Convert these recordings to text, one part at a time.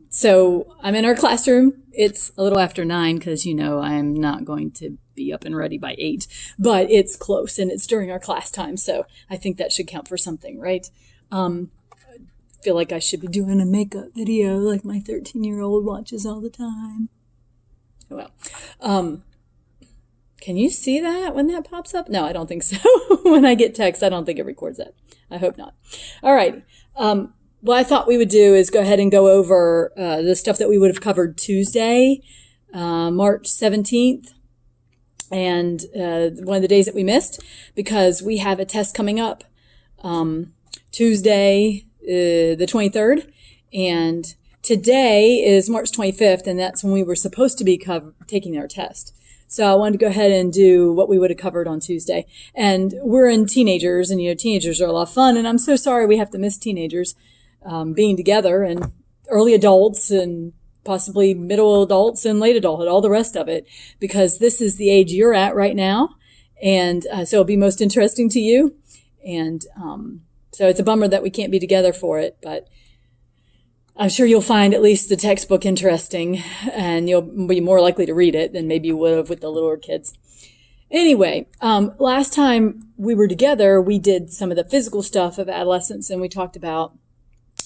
So I'm in our classroom. It's a little after 9 because, I'm not going to be up and ready by 8, but it's close and it's during our class time. So I think that should count for something, right? Feel like I should be doing a makeup video like my 13-year-old watches all the time. Well, can you see that when that pops up? No, I don't think so. When I get text, I don't think it records that. I hope not. All right. What I thought we would do is go ahead and go over the stuff that we would have covered Tuesday, March 17th, and one of the days that we missed because we have a test coming up Tuesday, the 23rd, and today is March 25th, and that's when we were supposed to be taking our test. So I wanted to go ahead and do what we would have covered on Tuesday. And we're in teenagers, and teenagers are a lot of fun, and I'm so sorry we have to miss teenagers being together, and early adults, and possibly middle adults and late adulthood, all the rest of it, because this is the age you're at right now, and so it'll be most interesting to you. And so it's a bummer that we can't be together for it, but I'm sure you'll find at least the textbook interesting, and you'll be more likely to read it than maybe you would have with the littler kids. Anyway, last time we were together, we did some of the physical stuff of adolescence, and we talked about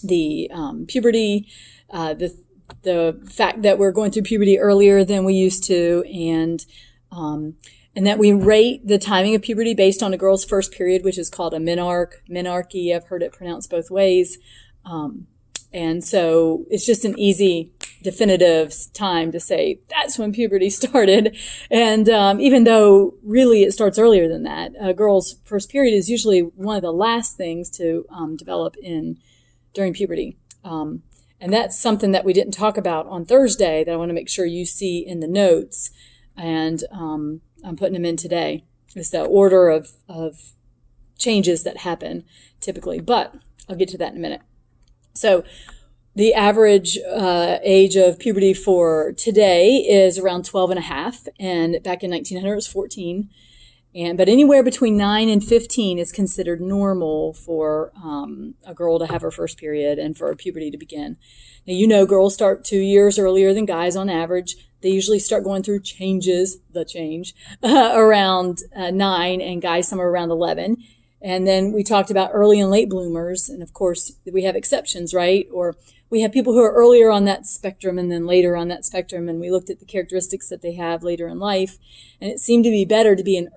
the puberty, the fact that we're going through puberty earlier than we used to, and that we rate the timing of puberty based on a girl's first period, which is called a menarche. I've heard it pronounced both ways. And so it's just an easy, definitive time to say that's when puberty started. And even though really it starts earlier than that, a girl's first period is usually one of the last things to develop during puberty. And that's something that we didn't talk about on Thursday that I want to make sure you see in the notes. And I'm putting them in today. It's the order of changes that happen typically, but I'll get to that in a minute. So the average age of puberty for today is around 12 and a half, and back in 1900 it was 14. But anywhere between 9 and 15 is considered normal for a girl to have her first period and for puberty to begin. Now, girls start 2 years earlier than guys on average. They usually start going through around 9, and guys somewhere around 11. And then we talked about early and late bloomers. And of course, we have exceptions, right? Or we have people who are earlier on that spectrum and then later on that spectrum. And we looked at the characteristics that they have later in life. And it seemed to be better to be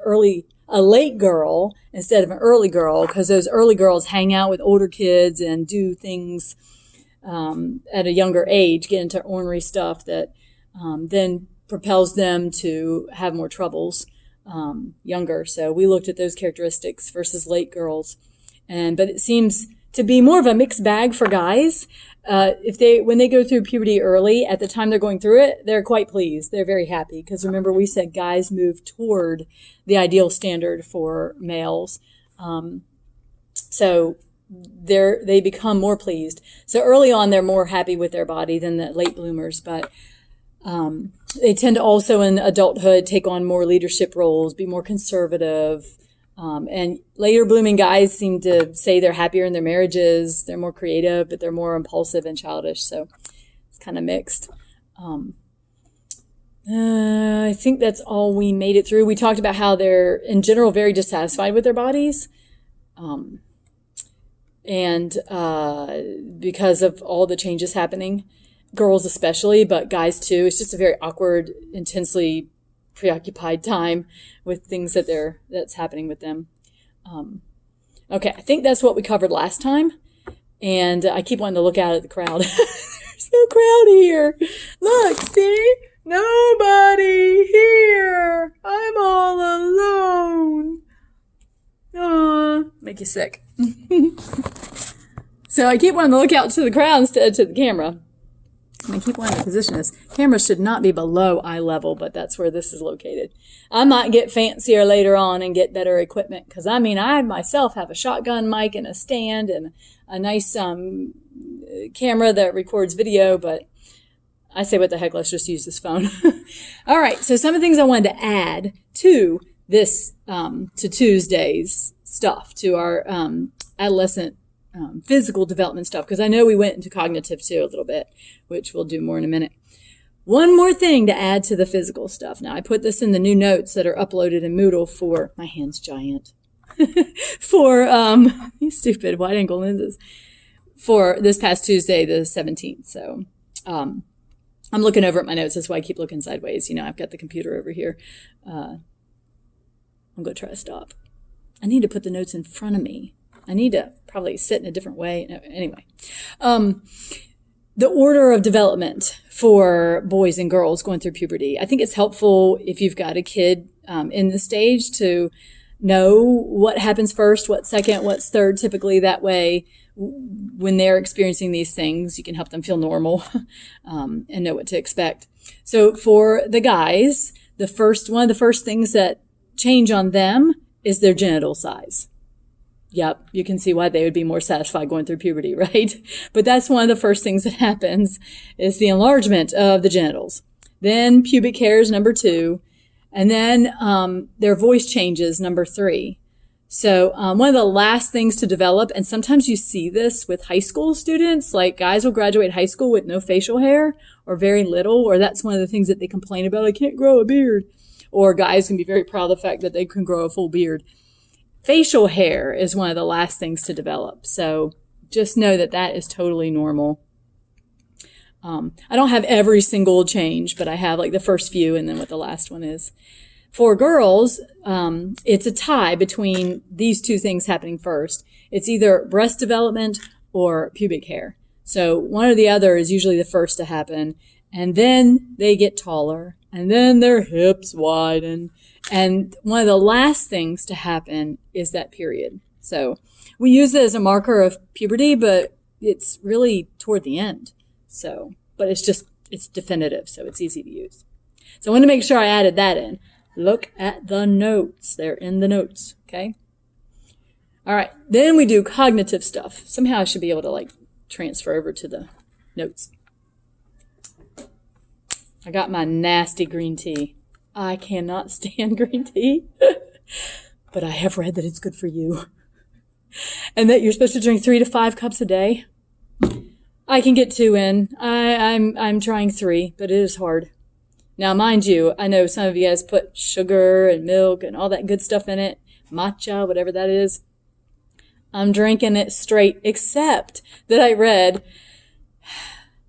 a late girl instead of an early girl, because those early girls hang out with older kids and do things at a younger age, get into ornery stuff that then propels them to have more troubles younger. So we looked at those characteristics versus late girls. But it seems to be more of a mixed bag for guys. When they go through puberty early, at the time they're going through it, they're quite pleased. They're very happy because remember we said guys move toward the ideal standard for males. So they become more pleased. So early on, they're more happy with their body than the late bloomers, but they tend to also in adulthood take on more leadership roles, be more conservative. And later blooming guys seem to say they're happier in their marriages. They're more creative, but they're more impulsive and childish. So it's kind of mixed. I think that's all we made it through. We talked about how they're in general very dissatisfied with their bodies. And because of all the changes happening, girls especially, but guys too. It's just a very awkward, intensely preoccupied time with things that's happening with them. Okay, I think that's what we covered last time. And I keep wanting to look out at the crowd. There's no crowd here. Look, see? Nobody here. I'm all alone. Make you sick. So I keep wanting to look out to the crowd instead of to the camera. And I keep wanting to position this. Camera should not be below eye level, but that's where this is located. I might get fancier later on and get better equipment because, I myself have a shotgun mic and a stand and a nice camera that records video, but I say, what the heck, let's just use this phone. All right, so some of the things I wanted to add to this, to Tuesday's stuff, to our adolescent physical development stuff, because I know we went into cognitive too a little bit, which we'll do more in a minute. One more thing to add to the physical stuff. Now, I put this in the new notes that are uploaded in Moodle for, my hand's giant, for, these stupid wide angle lenses, for this past Tuesday, the 17th. So, I'm looking over at my notes. That's why I keep looking sideways. You know, I've got the computer over here. I'm going to try to stop. I need to put the notes in front of me. I need to probably sit in a different way. No, anyway, the order of development for boys and girls going through puberty. I think it's helpful if you've got a kid in the stage to know what happens first, what's second, what's third. Typically that way, when they're experiencing these things, you can help them feel normal and know what to expect. So for the guys, one of the first things that change on them is their genital size. Yep, you can see why they would be more satisfied going through puberty, right? But that's one of the first things that happens is the enlargement of the genitals. Then pubic hair is number 2. And then their voice changes, number 3. So one of the last things to develop, and sometimes you see this with high school students, like guys will graduate high school with no facial hair or very little, or that's one of the things that they complain about, I can't grow a beard. Or guys can be very proud of the fact that they can grow a full beard. Facial hair is one of the last things to develop. So just know that that is totally normal. I don't have every single change, but I have like the first few and then what the last one is. For girls, it's a tie between these two things happening first. It's either breast development or pubic hair. So one or the other is usually the first to happen. And then they get taller and then their hips widen. And one of the last things to happen is that period. So we use it as a marker of puberty, but it's really toward the end. So, but it's definitive, so it's easy to use. So I want to make sure I added that in. Look at the notes. They're in the notes, okay? All right, then we do cognitive stuff. Somehow I should be able to like transfer over to the notes. I got my nasty green tea. I cannot stand green tea, but I have read that it's good for you and that you're supposed to drink 3 to 5 cups a day. I can get 2 in. I'm trying 3, but it is hard. Now, mind you, I know some of you guys put sugar and milk and all that good stuff in it, matcha, whatever that is. I'm drinking it straight, except that I read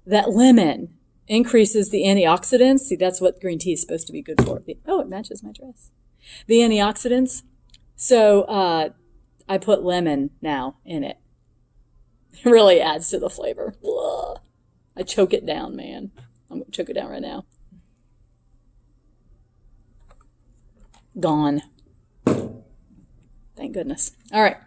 that lemon increases the antioxidants. See, that's what green tea is supposed to be good for. Oh, it matches my dress. The antioxidants. So I put lemon now in it. It really adds to the flavor. Blah. I choke it down, man. I'm going to choke it down right now. Gone. Thank goodness. All right.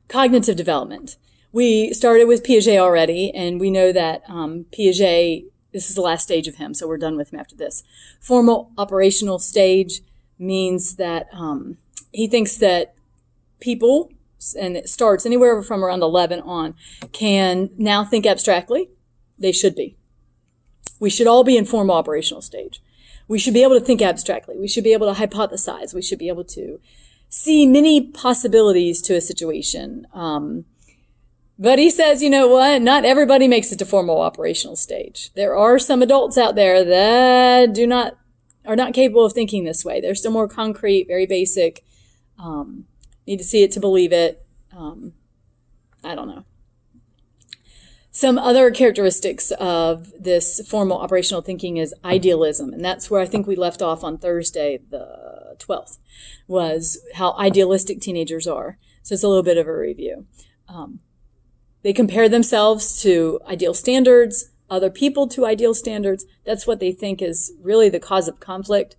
Cognitive development. We started with Piaget already, and we know that Piaget, this is the last stage of him, so we're done with him after this. Formal operational stage means that he thinks that people, and it starts anywhere from around 11 on, can now think abstractly. They should be. We should all be in formal operational stage. We should be able to think abstractly. We should be able to hypothesize. We should be able to see many possibilities to a situation. But he says, you know what? Not everybody makes it to formal operational stage. There are some adults out there that are not capable of thinking this way. They're still more concrete, very basic. Need to see it to believe it. I don't know. Some other characteristics of this formal operational thinking is idealism. And that's where I think we left off on Thursday, the 12th, was how idealistic teenagers are. So it's a little bit of a review. They compare themselves to ideal standards, other people to ideal standards. That's what they think is really the cause of conflict.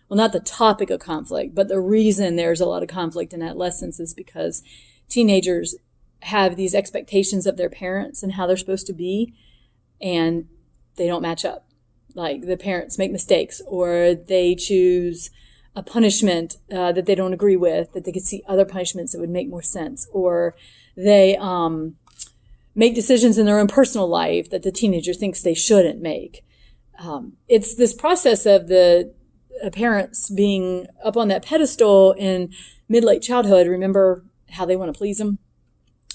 Well, not the topic of conflict, but the reason there's a lot of conflict in adolescence is because teenagers have these expectations of their parents and how they're supposed to be, and they don't match up. Like the parents make mistakes, or they choose a punishment that they don't agree with, that they could see other punishments that would make more sense, or they make decisions in their own personal life that the teenager thinks they shouldn't make. It's this process of the parents being up on that pedestal in mid-late childhood. Remember how they want to please them?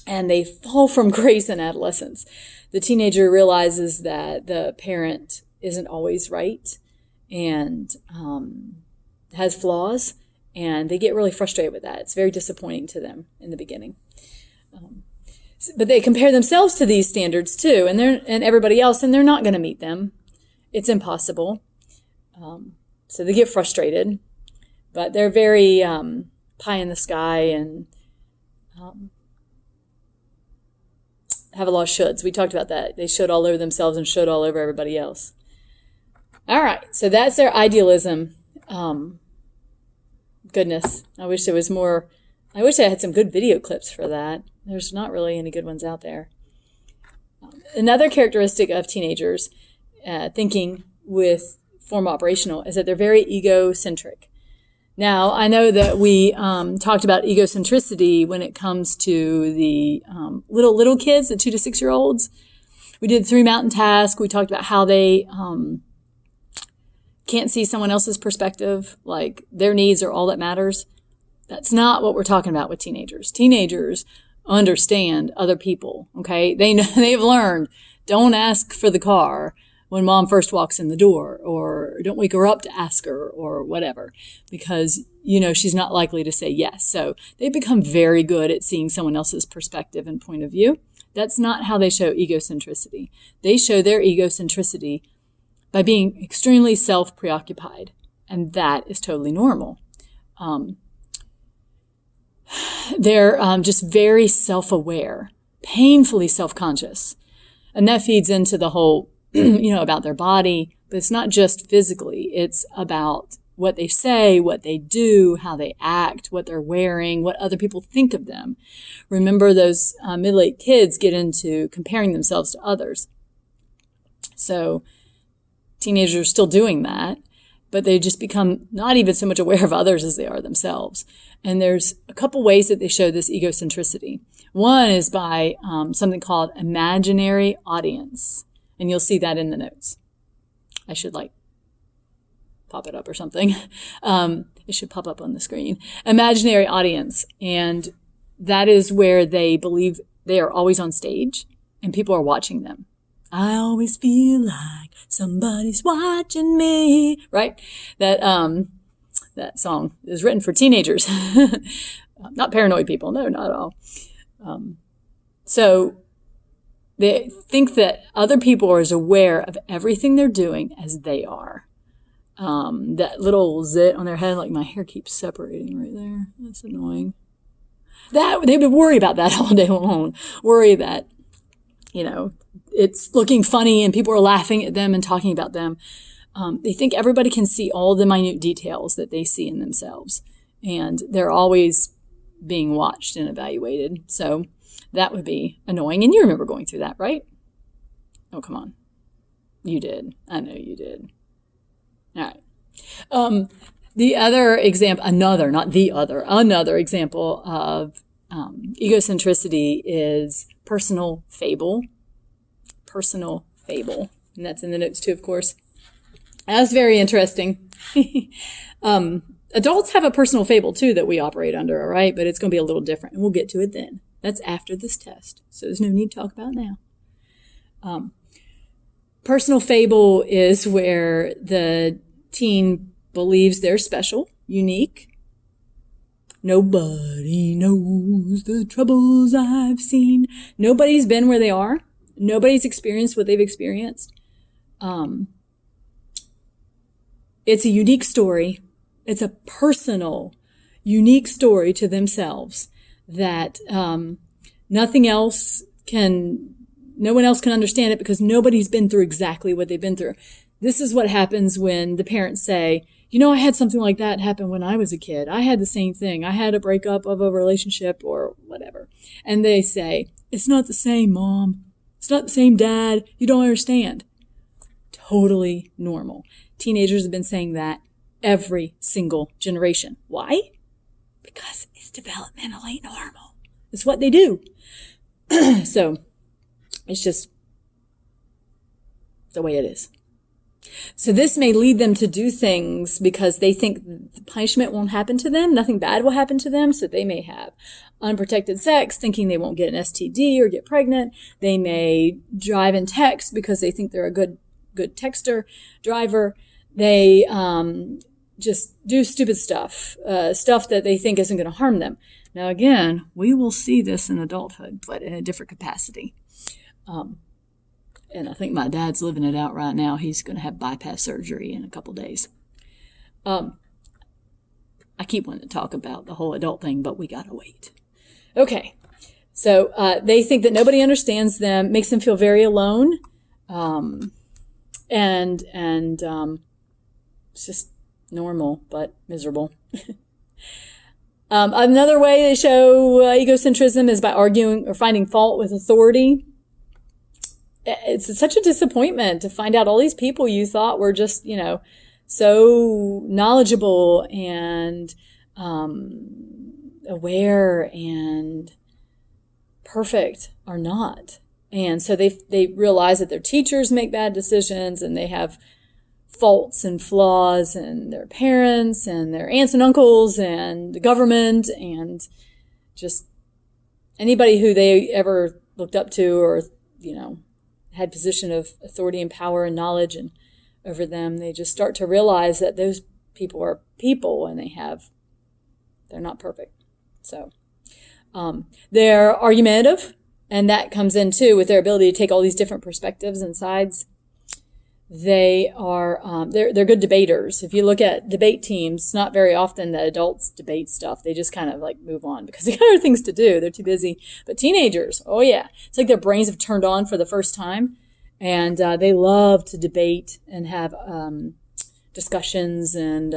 and they fall from grace in adolescence. The teenager realizes that the parent isn't always right and has flaws, and they get really frustrated with that. It's very disappointing to them in the beginning. But they compare themselves to these standards too, and everybody else, and they're not going to meet them. It's impossible. So they get frustrated, but they're very pie in the sky and have a lot of shoulds. We talked about that. They should all over themselves and should all over everybody else. All right, so that's their idealism. Goodness, I wish there was more. I wish I had some good video clips for that. There's not really any good ones out there. Another characteristic of teenagers thinking with form operational is that they're very egocentric. Now, I know that we talked about egocentricity when it comes to the little kids, the 2 to 6 year olds. We did 3 mountain task. We talked about how they can't see someone else's perspective, like their needs are all that matters. That's not what we're talking about with teenagers. Teenagers understand other people, okay? They've learned, don't ask for the car when mom first walks in the door, or don't wake her up to ask her, or whatever, because she's not likely to say yes. So they become very good at seeing someone else's perspective and point of view. That's not how they show egocentricity. They show their egocentricity by being extremely self-preoccupied, and that is totally normal. They're just very self-aware, painfully self-conscious, and that feeds into the whole, about their body, but it's not just physically. It's about what they say, what they do, how they act, what they're wearing, what other people think of them. Remember, those middle-aged kids get into comparing themselves to others. So teenagers are still doing that, but they just become not even so much aware of others as they are themselves. And there's a couple ways that they show this egocentricity. One is by something called imaginary audience. And you'll see that in the notes. I should pop it up or something. It should pop up on the screen. Imaginary audience. And that is where they believe they are always on stage and people are watching them. I always feel like somebody's watching me, right? That song is written for teenagers, not paranoid people. No, not at all. So they think that other people are as aware of everything they're doing as they are. That little zit on their head, like my hair keeps separating right there. That's annoying. They would worry about that all day long. Worry that, it's looking funny and people are laughing at them and talking about them. They think everybody can see all the minute details that they see in themselves, and they're always being watched and evaluated. So that would be annoying. And you remember going through that, right? Oh, come on. You did. I know you did. All right. The other example, another example of egocentricity is personal fable. Personal fable. And that's in the notes too, of course. That's very interesting. Adults have a personal fable too that we operate under, all right? But it's going to be a little different, and we'll get to it then. That's after this test, so there's no need to talk about it now. Personal fable is where the teen believes they're special, unique. Nobody knows the troubles I've seen. Nobody's been where they are. Nobody's experienced what they've experienced. It's a unique story. It's a personal, unique story to themselves that no one else can understand it because nobody's been through exactly what they've been through. This is what happens when the parents say, I had something like that happen when I was a kid. I had the same thing. I had a breakup of a relationship or whatever. And they say, it's not the same, Mom. It's not the same, Dad. You don't understand. Totally normal. Teenagers have been saying that every single generation. Why? Because it's developmentally normal. It's what they do. So it's just the way it is. So this may lead them to do things because they think the punishment won't happen to them. Nothing bad will happen to them. So they may have unprotected sex, thinking they won't get an STD or get pregnant. They may drive and text because they think they're a good texter, driver. They just do stupid stuff, stuff that they think isn't going to harm them. Now, again, we will see this in adulthood, but in a different capacity. And I think my dad's living it out right now. He's going to have bypass surgery in a couple days. I keep wanting to talk about the whole adult thing, but we got to wait. Okay. So they think that nobody understands them, makes them feel very alone. And it's just normal, but miserable. Another way they show egocentrism is by arguing or finding fault with authority. It's such a disappointment to find out all these people you thought were just, so knowledgeable and aware and perfect are not. And so they realize that their teachers make bad decisions and they have faults and flaws, and their parents and their aunts and uncles and the government and just anybody who they ever looked up to or, had position of authority and power and knowledge and over them. They just start to realize that those people are people and they're not perfect. So they're argumentative, and that comes in too with their ability to take all these different perspectives and sides. They are they're good debaters. If you look at debate teams, it's not very often that adults debate stuff. They just kind of like move on because they got other things to do. They're too busy. But teenagers, oh yeah, it's like their brains have turned on for the first time, and they love to debate and have discussions and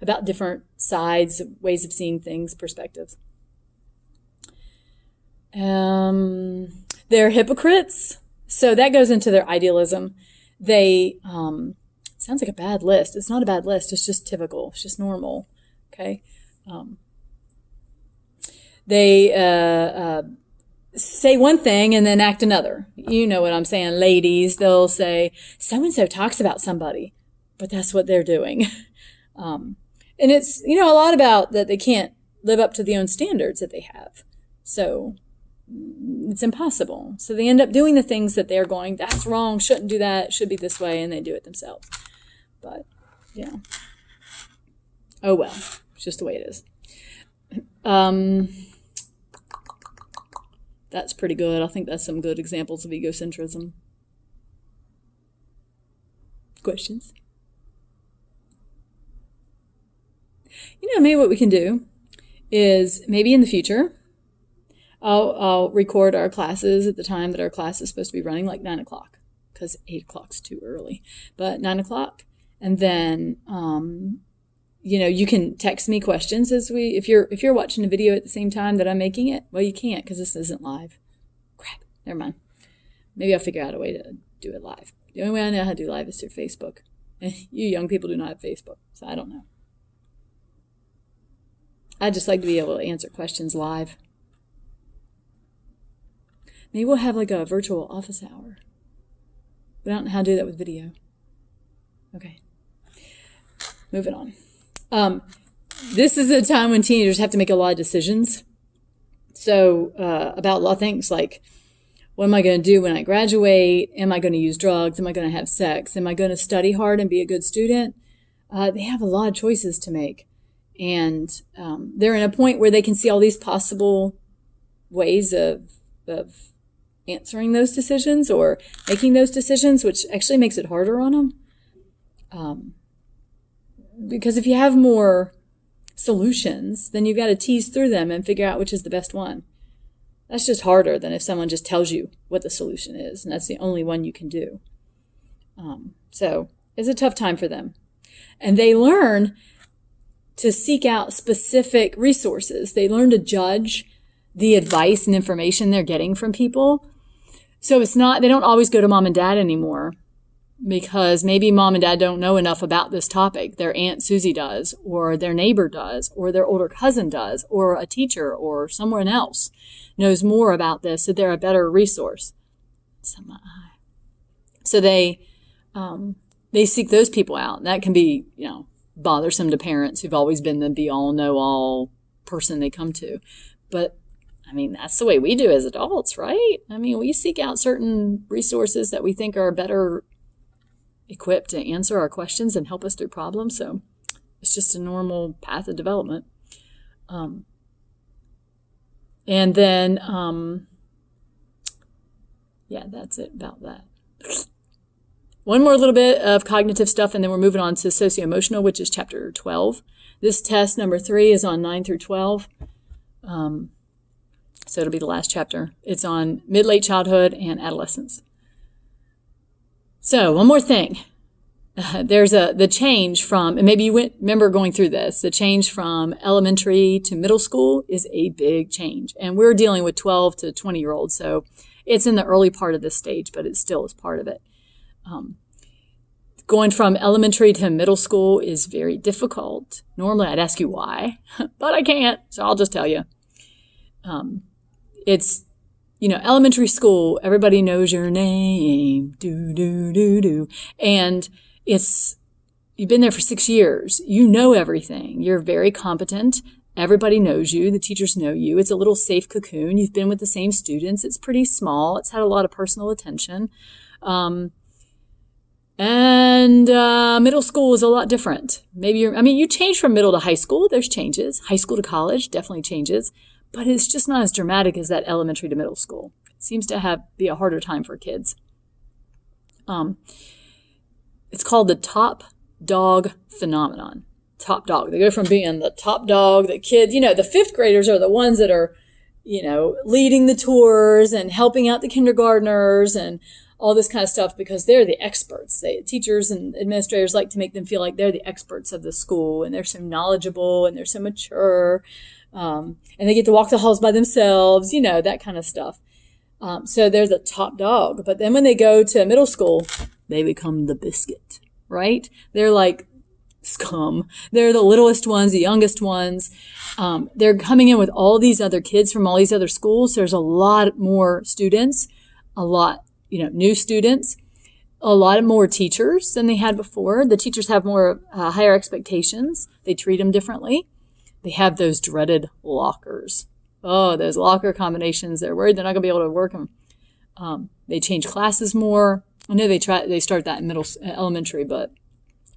about different sides, ways of seeing things, perspectives. They're hypocrites, so that goes into their idealism. They, sounds like a bad list. It's not a bad list. It's just typical. It's just normal. Okay. They say one thing and then act another. You know what I'm saying, ladies. They'll say, so-and-so talks about somebody, but that's what they're doing. And it's, a lot about that they can't live up to the own standards that they have. So it's impossible. So they end up doing the things that they're going, that's wrong, shouldn't do that, should be this way, and they do it themselves. But, yeah. Oh, well. It's just the way it is. That's pretty good. I think that's some good examples of egocentrism. Questions? Maybe what we can do is maybe in the future, I'll record our classes at the time that our class is supposed to be running, like 9 o'clock, because 8 o'clock's too early. But 9 o'clock, and then you can text me questions if you're watching a video at the same time that I'm making it. Well, you can't because this isn't live. Crap. Never mind. Maybe I'll figure out a way to do it live. The only way I know how to do live is through Facebook. You young people do not have Facebook, so I don't know. I'd just like to be able to answer questions live. Maybe we'll have like a virtual office hour. But I don't know how to do that with video. Okay. Moving on. This is a time when teenagers have to make a lot of decisions. So about a lot of things like, what am I going to do when I graduate? Am I going to use drugs? Am I going to have sex? Am I going to study hard and be a good student? They have a lot of choices to make. And they're in a point where they can see all these possible ways of answering those decisions or making those decisions, which actually makes it harder on them. Because if you have more solutions, then you've got to tease through them and figure out which is the best one. That's just harder than if someone just tells you what the solution is, and that's the only one you can do. So it's a tough time for them. And they learn to seek out specific resources. They learn to judge the advice and information they're getting from people. So they don't always go to mom and dad anymore because maybe mom and dad don't know enough about this topic. Their Aunt Susie does, or their neighbor does, or their older cousin does, or a teacher or someone else knows more about this, so they're a better resource. It's on my eye. So they they seek those people out. And that can be, bothersome to parents who've always been the be-all, know-all person they come to. But, that's the way we do as adults, right? We seek out certain resources that we think are better equipped to answer our questions and help us through problems. So it's just a normal path of development. And then, that's it about that. One more little bit of cognitive stuff, and then we're moving on to socio-emotional, which is chapter 12. This test, number 3, is on 9 through 12. So it'll be the last chapter. It's on mid-late childhood and adolescence. So one more thing. There's the change from, and maybe you remember going through this, the change from elementary to middle school is a big change. And we're dealing with 12 to 20-year-olds, so it's in the early part of this stage, but it still is part of it. Going from elementary to middle school is very difficult. Normally I'd ask you why, but I can't, so I'll just tell you. It's, elementary school, everybody knows your name, do. And you've been there for 6 years. You know everything. You're very competent. Everybody knows you. The teachers know you. It's a little safe cocoon. You've been with the same students. It's pretty small. It's had a lot of personal attention. Middle school is a lot different. Maybe you change from middle to high school. There's changes. High school to college definitely changes, but it's just not as dramatic as that elementary to middle school. It seems to be a harder time for kids. It's called the top dog phenomenon. Top dog. They go from being the top dog, the kid, the fifth graders are the ones that are, leading the tours and helping out the kindergartners and all this kind of stuff because they're the experts. Teachers and administrators like to make them feel like they're the experts of the school and they're so knowledgeable and they're so mature. And they get to walk the halls by themselves, that kind of stuff. So they're the top dog. But then when they go to middle school, they become the biscuit, right? They're like scum. They're the littlest ones, the youngest ones. They're coming in with all these other kids from all these other schools. So there's a lot more students, a lot, new students, a lot more teachers than they had before. The teachers have more higher expectations. They treat them differently. They have those dreaded lockers. Oh, those locker combinations. They're worried they're not going to be able to work them. They change classes more. I know they start that in elementary, but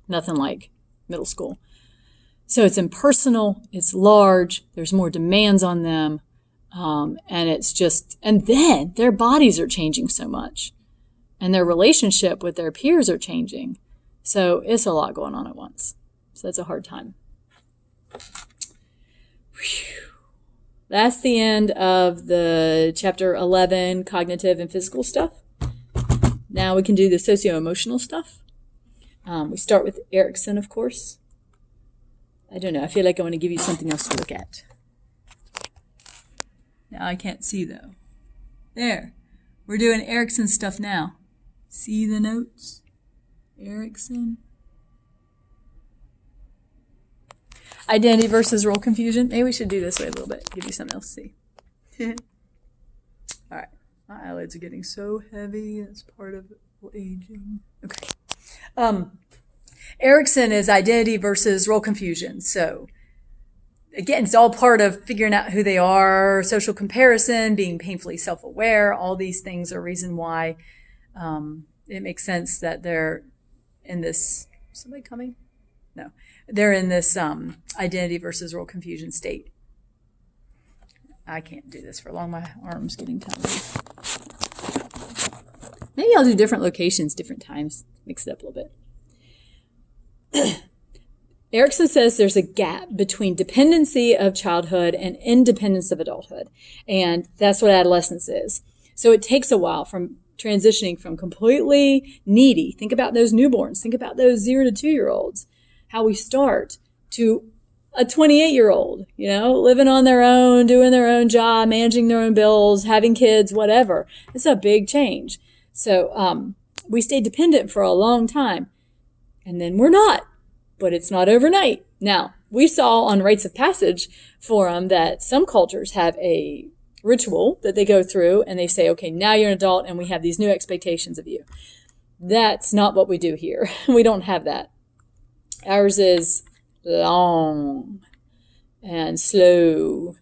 nothing like middle school. So it's impersonal. It's large. There's more demands on them. And then their bodies are changing so much and their relationship with their peers are changing. So it's a lot going on at once. So that's a hard time. Whew. That's the end of the chapter 11, cognitive and physical stuff. Now we can do the socio-emotional stuff. We start with Erikson, of course. I don't know. I feel like I want to give you something else to look at. Now I can't see though. There. We're doing Erikson stuff now. See the notes? Erikson. Identity versus role confusion. Maybe we should do this way a little bit. Give you something else to see. All right. My eyelids are getting so heavy. It's part of aging. Okay. Erikson is identity versus role confusion. So again, it's all part of figuring out who they are, social comparison, being painfully self-aware. All these things are reason why it makes sense that they're in this. Somebody coming? No. They're in this identity versus role confusion state. I can't do this for long. My arm's getting tired. Maybe I'll do different locations, different times. Mix it up a little bit. Erikson says there's a gap between dependency of childhood and independence of adulthood. And that's what adolescence is. So it takes a while from transitioning from completely needy. Think about those newborns. Think about those 0 to 2-year-olds. How we start to a 28-year-old, living on their own, doing their own job, managing their own bills, having kids, whatever. It's a big change. So we stay dependent for a long time. And then we're not. But it's not overnight. Now, we saw on Rites of Passage forum that some cultures have a ritual that they go through and they say, okay, now you're an adult and we have these new expectations of you. That's not what we do here. We don't have that. Ours is long and slow.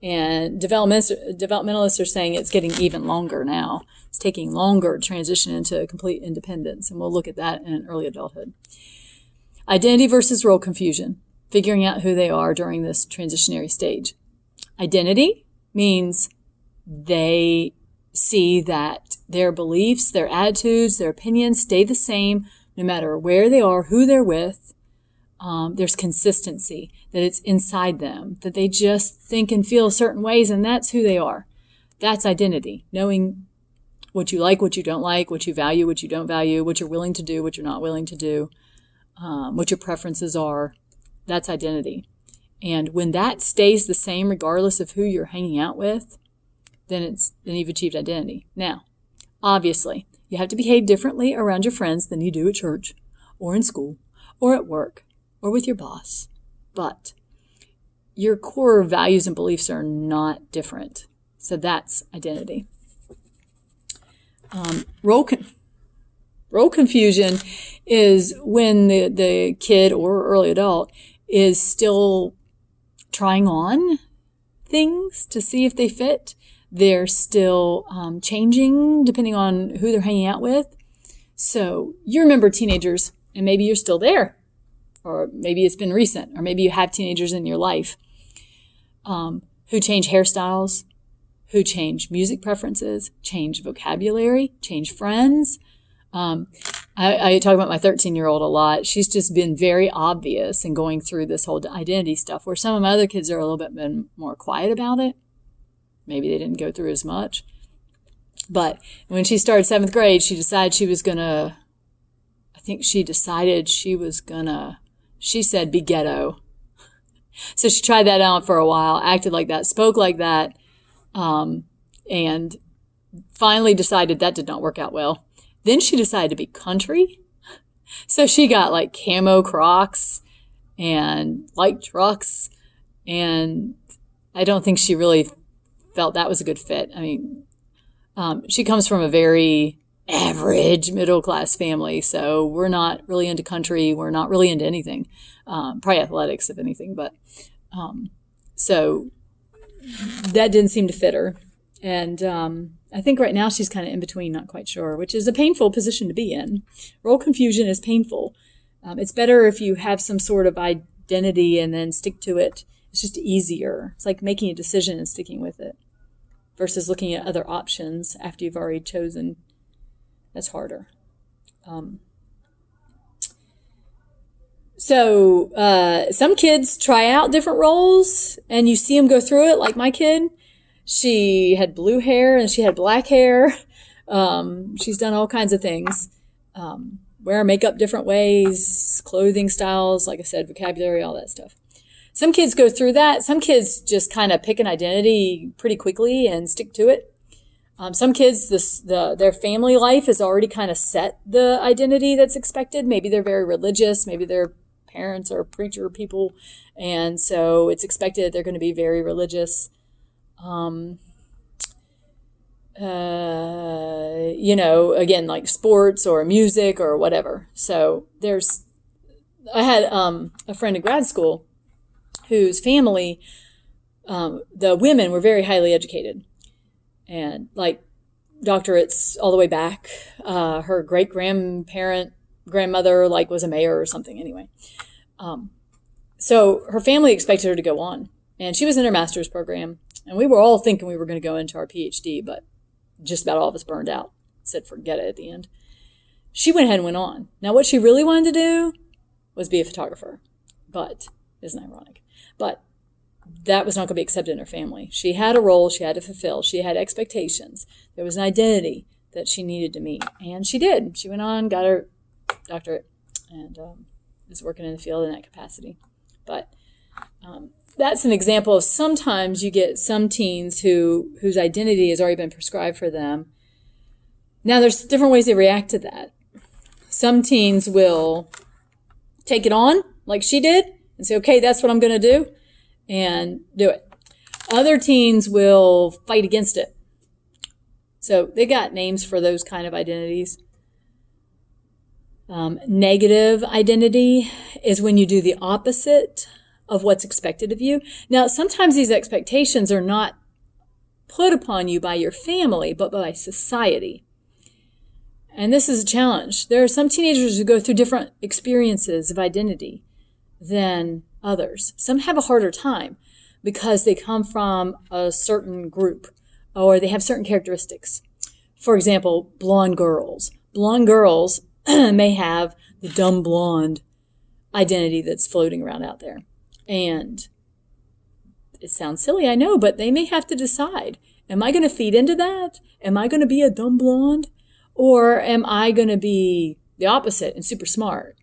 And developmentalists are saying it's getting even longer now. It's taking longer to transition into complete independence. And we'll look at that in early adulthood. Identity versus role confusion. Figuring out who they are during this transitionary stage. Identity means they see that their beliefs, their attitudes, their opinions stay the same no matter where they are, who they're with. There's consistency, that it's inside them, that they just think and feel certain ways, and that's who they are. That's identity, knowing what you like, what you don't like, what you value, what you don't value, what you're willing to do, what you're not willing to do, what your preferences are. That's identity. And when that stays the same regardless of who you're hanging out with, then you've achieved identity. Now, obviously, you have to behave differently around your friends than you do at church or in school or at work or with your boss. But your core values and beliefs are not different. So that's identity. Role confusion is when the kid or early adult is still trying on things to see if they fit. They're still changing depending on who they're hanging out with. So you remember teenagers, and maybe you're still there, or maybe it's been recent, or maybe you have teenagers in your life who change hairstyles, who change music preferences, change vocabulary, change friends. I talk about my 13-year-old a lot. She's just been very obvious in going through this whole identity stuff, where some of my other kids are a little bit more quiet about it. Maybe they didn't go through as much. But when she started 7th grade, she decided she was going to, she said be ghetto. So she tried that out for a while, acted like that, spoke like that, and finally decided that did not work out well. Then she decided to be country. So she got like camo Crocs and light trucks, and I don't think she really felt that was a good fit. I mean, she comes from a very average middle-class family, so we're not really into country. We're not really into anything, probably athletics, if anything. But so that didn't seem to fit her. And I think right now she's kind of in between, not quite sure, which is a painful position to be in. Role confusion is painful. It's better if you have some sort of identity and then stick to it. It's just easier. It's like making a decision and sticking with it versus looking at other options after you've already chosen. That's harder. So some kids try out different roles and you see them go through it, like my kid. She had blue hair and she had black hair. She's done all kinds of things. Wear makeup different ways, clothing styles, like I said, vocabulary, all that stuff. Some kids go through that. Some kids just kind of pick an identity pretty quickly and stick to it. Some kids, their family life has already kind of set the identity that's expected. Maybe they're very religious. Maybe their parents are preacher people. And so it's expected they're going to be very religious. Again, like sports or music or whatever. So I had a friend in grad school whose family, the women were very highly educated and like doctorates all the way back. Her grandmother like was a mayor or something anyway. So her family expected her to go on, and she was in her master's program, and we were all thinking we were going to go into our PhD, but just about all of us burned out, said forget it at the end. She went ahead and went on. Now what she really wanted to do was be a photographer, but isn't ironic, but that was not going to be accepted in her family. She had a role she had to fulfill. She had expectations. There was an identity that she needed to meet, and she did. She went on, got her doctorate, and is working in the field in that capacity. But that's an example of sometimes you get some teens whose identity has already been prescribed for them. Now, there's different ways they react to that. Some teens will take it on, like she did, and say, okay, that's what I'm going to do, and do it. Other teens will fight against it. So they got names for those kind of identities. Negative identity is when you do the opposite of what's expected of you. Now, sometimes these expectations are not put upon you by your family, but by society. And this is a challenge. There are some teenagers who go through different experiences of identity than others. Some have a harder time because they come from a certain group or they have certain characteristics. For example, blonde girls. Blonde girls may have the dumb blonde identity that's floating around out there. And it sounds silly, I know, but they may have to decide, am I going to feed into that? Am I going to be a dumb blonde? Or am I going to be the opposite and super smart?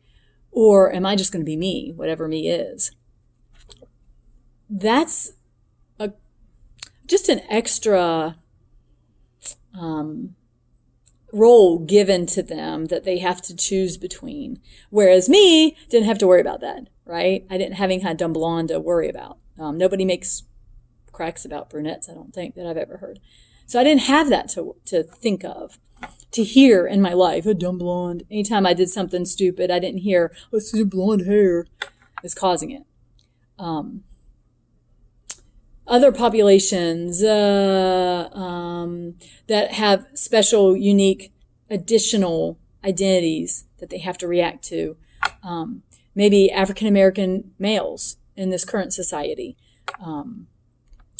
Or am I just going to be me, whatever me is? That's just an extra role given to them that they have to choose between. Whereas me didn't have to worry about that, right? I didn't having had dumb blonde to worry about. Nobody makes cracks about brunettes, I don't think, that I've ever heard. So I didn't have that to think of, to hear in my life, a dumb blonde. Anytime I did something stupid, I didn't hear, oh, it's your blonde hair is causing it. Other populations that have special, unique, additional identities that they have to react to. Maybe African-American males in this current society.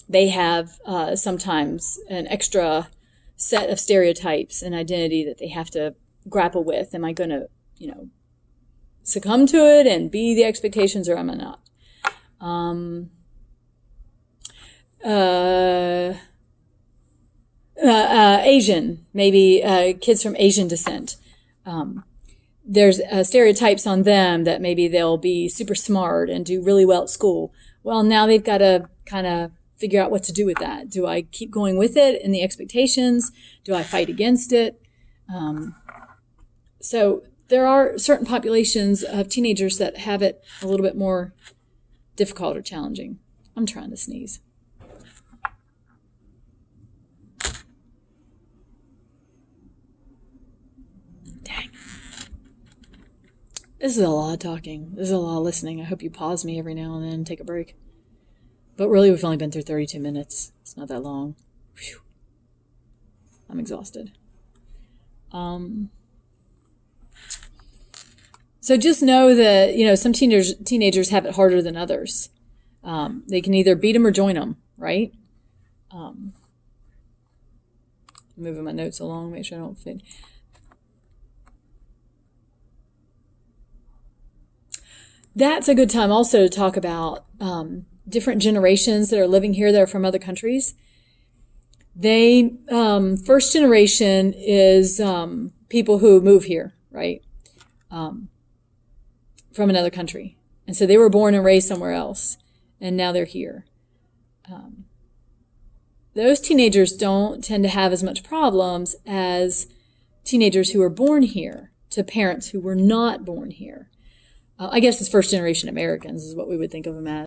They have sometimes an extra set of stereotypes and identity that they have to grapple with. Am I going to, succumb to it and be the expectations, or am I not? Asian, maybe kids from Asian descent. There's stereotypes on them that maybe they'll be super smart and do really well at school. Well, now they've got to kind of figure out what to do with that. Do I keep going with it in the expectations? Do I fight against it? So there are certain populations of teenagers that have it a little bit more difficult or challenging. I'm trying to sneeze. Dang. This is a lot of talking. This is a lot of listening. I hope you pause me every now and then and take a break. But really, we've only been through 32 minutes. It's not that long. Whew. I'm exhausted. So just know that, some teenagers have it harder than others. They can either beat them or join them, right? Moving my notes along, make sure I don't fade. That's a good time also to talk about different generations that are living here that are from other countries. They, first generation is people who move here, right? From another country. And so they were born and raised somewhere else, and now they're here. Those teenagers don't tend to have as much problems as teenagers who were born here to parents who were not born here. I guess it's first generation Americans is what we would think of them as.